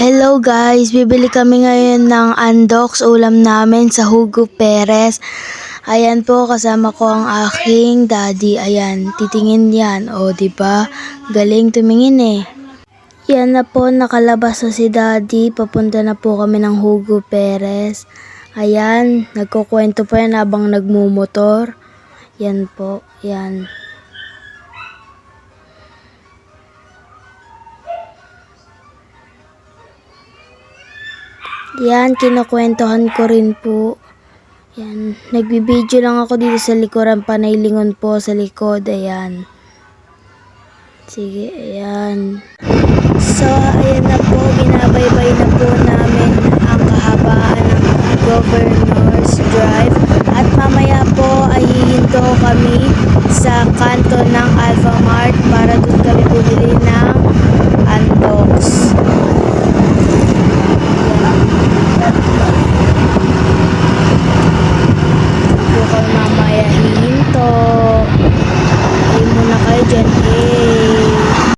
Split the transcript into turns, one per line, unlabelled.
Hello guys, bibili kami ngayon ng Andox, ulam namin sa Hugo Perez. Ayan po, kasama ko ang aking daddy. Ayan, titingin yan. O, diba? Galing tumingin eh. Yan na po, nakalabas na si daddy. Papunta na po kami ng Hugo Perez. Ayan, nagkukwento pa yan habang nagmumotor. Yan po, yan. Yan, kinukwentuhan ko rin po. Yan, nagbibideo lang ako dito sa likuran, panaylingon po sa likod. Ayan. Sige, ayan. So, ayan na po,